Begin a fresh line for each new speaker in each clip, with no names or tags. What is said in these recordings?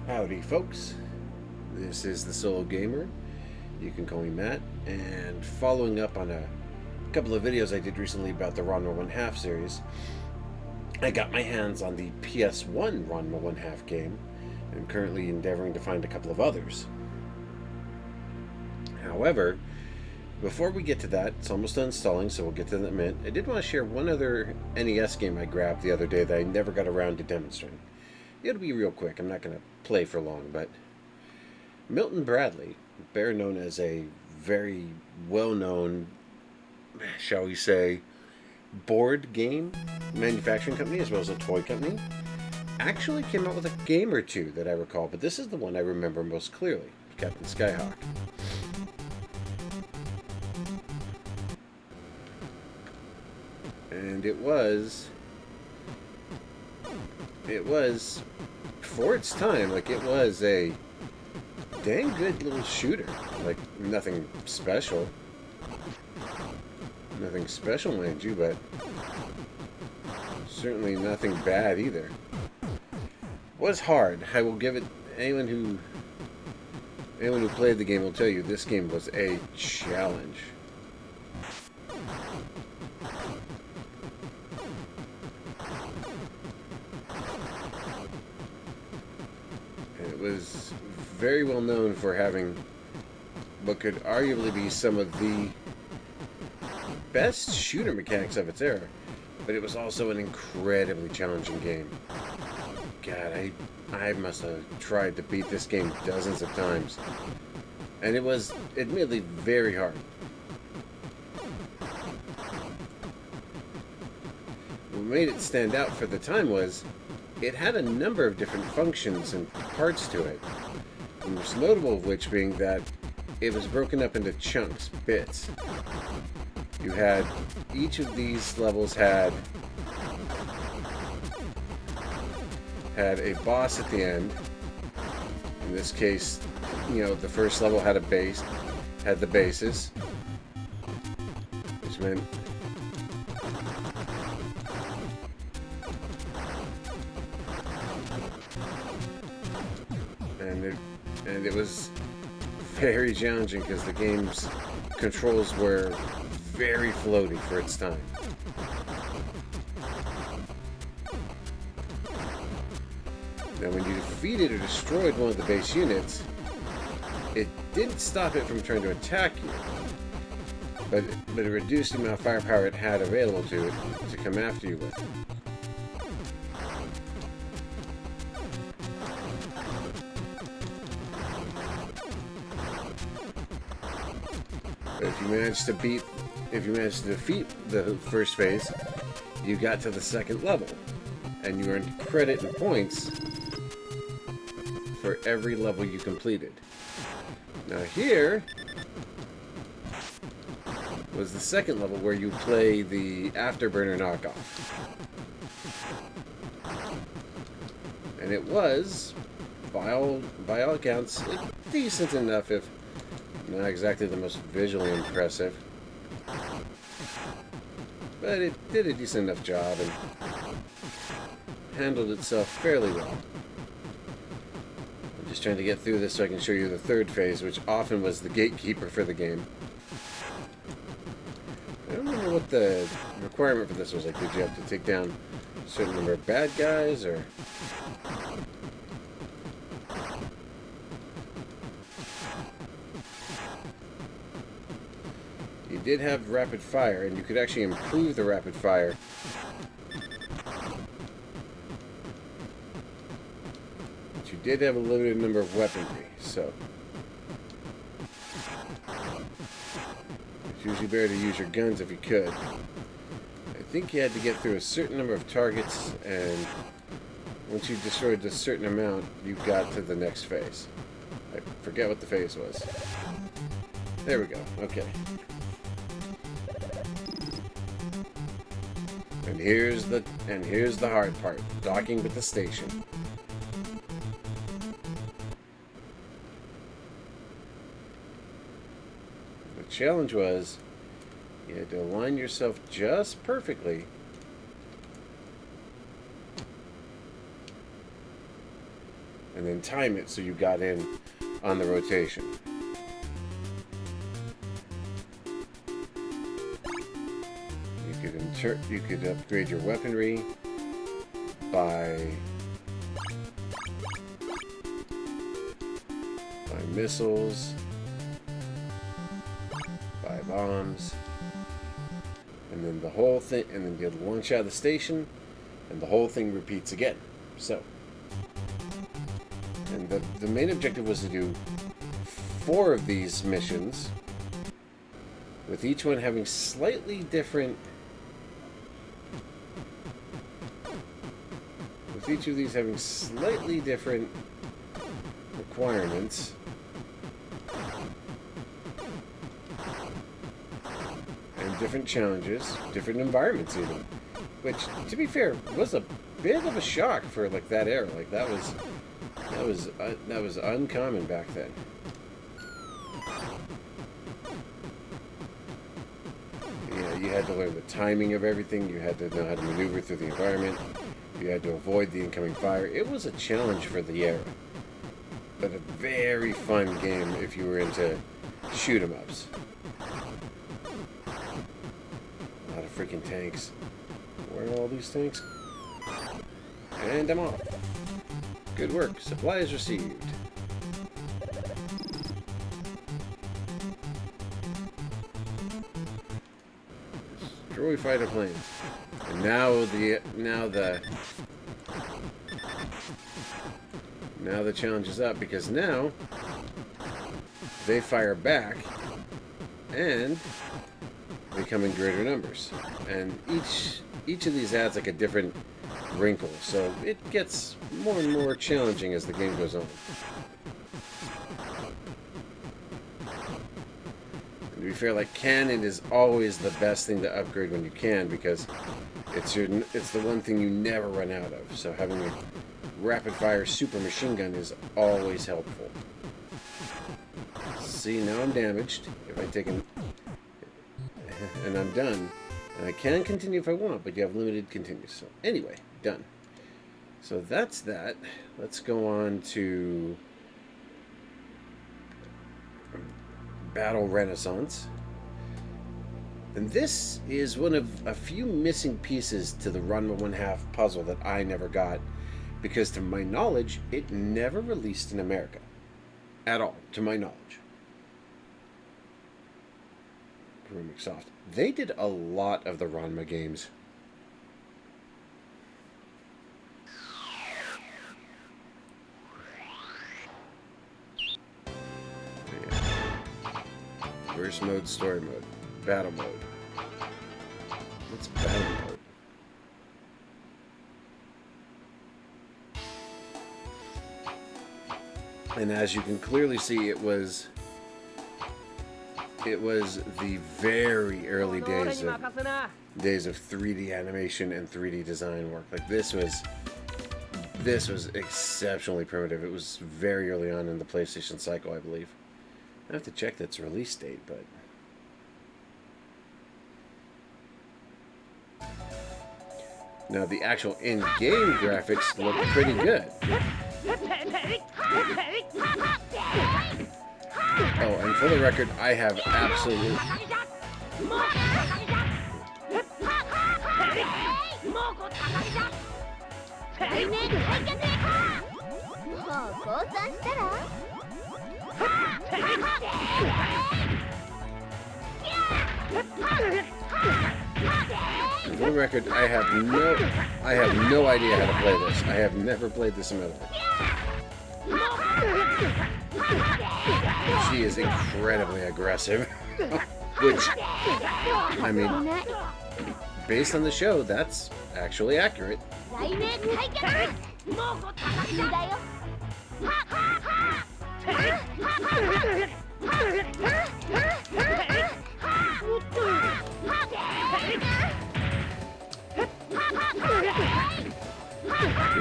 Howdy folks, this is the Solo Gamer. You can call me Matt, and following up on a couple of videos I did recently about the Ranma 1/2 series, I got my hands on the ps1 Ranma 1/2 game, and I'm currently endeavoring to find a couple of others. However, before we get to that, it's almost done installing, so we'll get to that in a minute. I did want to share one other NES game I grabbed the other day that I never got around to demonstrating. It'll be real quick, I'm not going to play for long, but Milton Bradley, better known as a very well-known, shall we say, board game manufacturing company as well as a toy company, actually came out with a game or two that I recall, but this is the one I remember most clearly, Captain Skyhawk. And it was for its time, like, it was a dang good little shooter. Like, nothing special, mind you, but certainly nothing bad either. Was hard, I will give it. Anyone who played the game will tell you this game was a challenge. It was very well known for having what could arguably be some of the best shooter mechanics of its era, but it was also an incredibly challenging game. God, I must have tried to beat this game dozens of times, and it was admittedly very hard. What made it stand out for the time was it had a number of different functions and parts to it, the most notable of which being that it was broken up into chunks, bits. You had, each of these levels had a boss at the end. In this case, the first level had the bases, which meant and it was very challenging because the game's controls were very floaty for its time. Now, when you defeated or destroyed one of the base units, it didn't stop it from trying to attack you, but it reduced the amount of firepower it had available to it to come after you with. But if you managed to defeat the first phase, you got to the second level, and you earned credit and points for every level you completed. Now here was the second level where you play the Afterburner knockoff. And it was, by all accounts, decent enough, if not exactly the most visually impressive. But it did a decent enough job and handled itself fairly well. I'm just trying to get through this so I can show you the third phase, which often was the gatekeeper for the game. I don't remember what the requirement for this was. Like, did you have to take down a certain number of bad guys, or... You did have rapid fire, and you could actually improve the rapid fire. But you did have a limited number of weaponry, so it's usually better to use your guns if you could. I think you had to get through a certain number of targets, and once you destroyed a certain amount, you got to the next phase. I forget what the phase was. There we go. Okay. And here's the hard part, docking with the station. The challenge was you had to align yourself just perfectly and then time it so you got in on the rotation. You could upgrade your weaponry by missiles, by bombs, and then the whole thing, and then you'll launch out of the station, and the whole thing repeats again. So, and the main objective was to do 4 of these missions, with each one having slightly different. With each of these having slightly different requirements. And different challenges, different environments even. Which, to be fair, was a bit of a shock for like that era. Like that was uncommon back then. You had to learn the timing of everything. You had to know how to maneuver through the environment. You had to avoid the incoming fire. It was a challenge for the era. But a very fun game if you were into shoot-em-ups. A lot of freaking tanks. Where are all these tanks? And I'm off. Good work. Supplies received. Destroy fighter planes. And now the challenge is up, because now they fire back and they come in greater numbers. And each of these adds like a different wrinkle, so it gets more and more challenging as the game goes on. To be fair, like cannon is always the best thing to upgrade when you can, because it's the one thing you never run out of. So having a rapid fire super machine gun is always helpful. See, now I'm damaged. If I take and I'm done. And I can continue if I want, but you have limited continues. So anyway, done. So that's that. Let's go on to Battle Rennasance. And this is one of a few missing pieces to the Ranma 1/2 puzzle that I never got, because to my knowledge, it never released in America. At all, to my knowledge. Soft. They did a lot of the Ranma games. Burst mode, story mode, battle mode. What's battle mode? And as you can clearly see, it was the very early days of 3D animation and 3D design work. Like this was exceptionally primitive. It was very early on in the PlayStation cycle, I believe. I have to check its release date, but now the actual in-game graphics look pretty good. Oh, and for the record, I have absolute... For the record, I have no idea how to play this. I have never played this in my life. She is incredibly aggressive. Which, I mean, based on the show, that's actually accurate.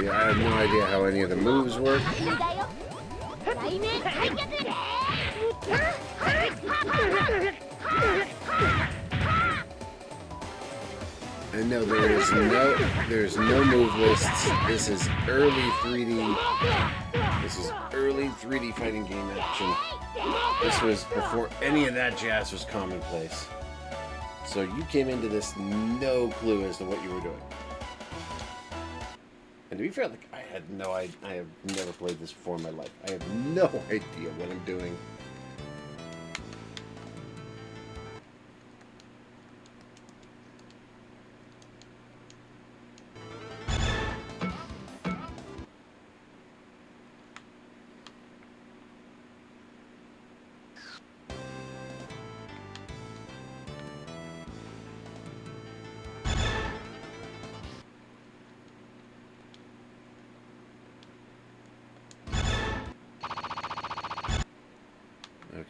Yeah, I have no idea how any of the moves work. And no, there's no move lists. This is early 3D. This is early 3D fighting game action. This was before any of that jazz was commonplace. So you came into this no clue as to what you were doing. And to be fair, like, I have never played this before in my life. I have no idea what I'm doing.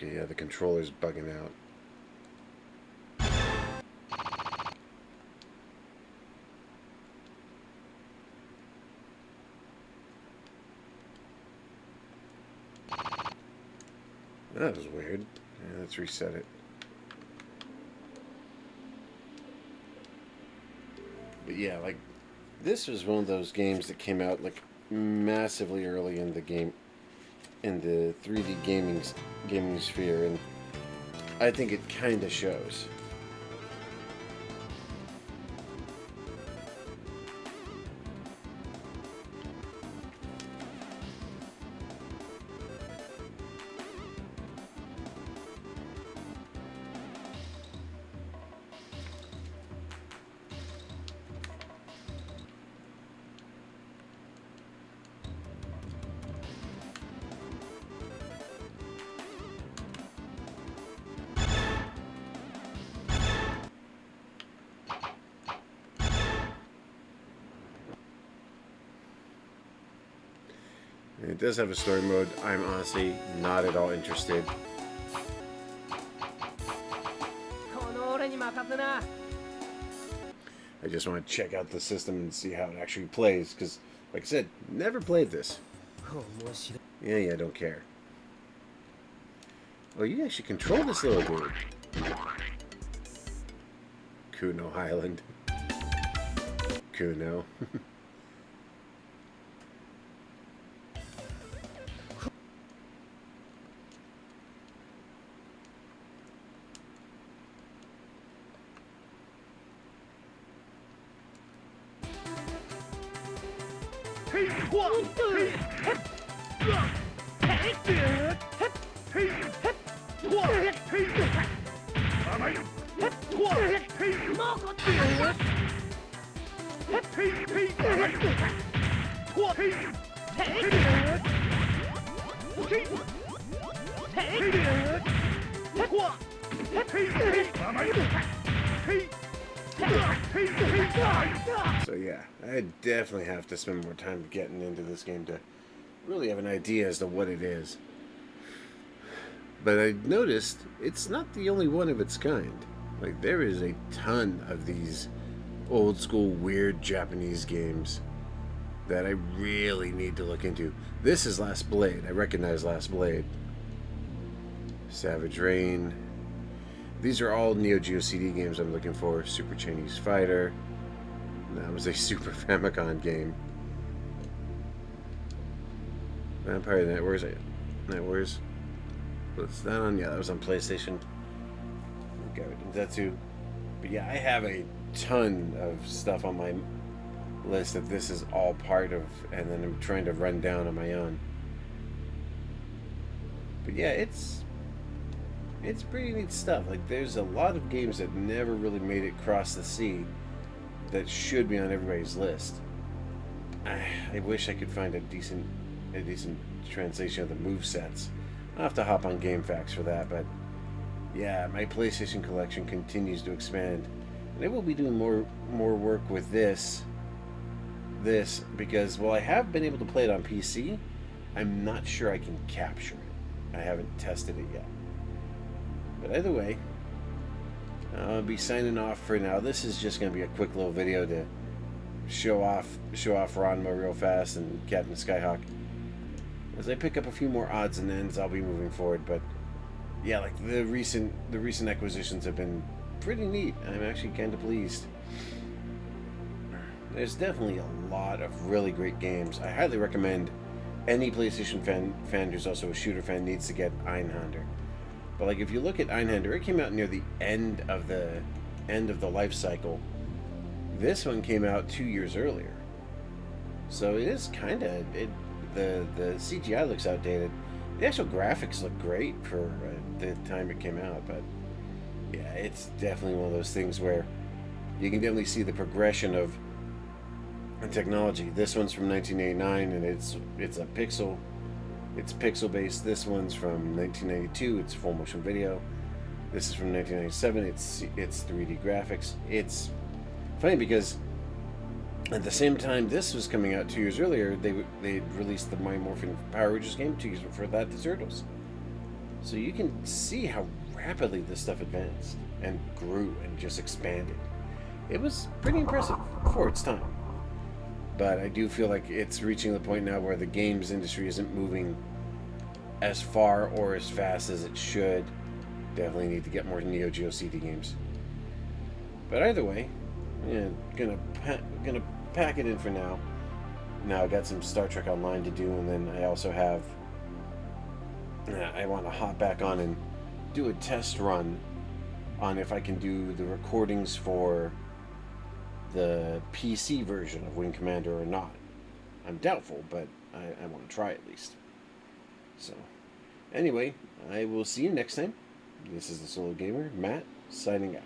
Okay, yeah, the controller's bugging out. That was weird. Yeah, let's reset it. But yeah, like, this was one of those games that came out like massively early in the game, in the 3D gaming sphere, and I think it kind of shows. And it does have a story mode. I'm honestly not at all interested. I just want to check out the system and see how it actually plays, because, like I said, never played this. Yeah, don't care. Oh, you actually control this little dude. Kuno Highland. Kuno. So yeah, I definitely have to spend more time getting into this game to really have an idea as to what it is. But I noticed it's not the only one of its kind. Like, there is a ton of these old school weird Japanese games that I really need to look into. This is Last Blade. I recognize Last Blade. Savage Rain. These are all Neo Geo CD games I'm looking for. Super Chinese Fighter. That was a Super Famicom game. Vampire Networks. Networks. What's that on? Yeah, that was on PlayStation. Okay, that too. But yeah, I have a ton of stuff on my list that this is all part of, and then I'm trying to run down on my own. But yeah, it's pretty neat stuff. Like, there's a lot of games that never really made it across the sea that should be on everybody's list. I wish I could find a decent translation of the movesets. I'll have to hop on GameFAQs for that, but yeah, my PlayStation collection continues to expand. And I will be doing more work with this because while I have been able to play it on PC, I'm not sure I can capture it. I haven't tested it yet. But either way, I'll be signing off for now. This is just going to be a quick little video to show off Ranma real fast and Captain Skyhawk. As I pick up a few more odds and ends, I'll be moving forward. But yeah, like the recent acquisitions have been pretty neat. I'm actually kind of pleased. There's definitely a lot of really great games. I highly recommend any PlayStation fan who's also a shooter fan needs to get Einhander. But like if you look at Einhander, it came out near the end of the life cycle. This one came out 2 years earlier, so it is kind of it. The CGI looks outdated. The actual graphics look great for the time it came out, but yeah, it's definitely one of those things where you can definitely see the progression of technology. This one's from 1989, and it's a pixel. It's pixel based. This one's from 1992. It's full motion video. This is from 1997. It's 3D graphics. It's funny because at the same time this was coming out 2 years earlier, they released the Mighty Morphin Power Rangers game 2 years before that, the Turtles. So you can see how rapidly this stuff advanced and grew and just expanded. It was pretty impressive for its time. But I do feel like it's reaching the point now where the games industry isn't moving as far or as fast as it should. Definitely need to get more Neo Geo CD games. But either way, yeah, gonna pack it in for now. Now I got some Star Trek Online to do, and then I also have. I want to hop back on and do a test run on if I can do the recordings for the PC version of Wing Commander or not. I'm doubtful, but I want to try at least. So, anyway, I will see you next time. This is the Solo Gamer, Matt, signing out.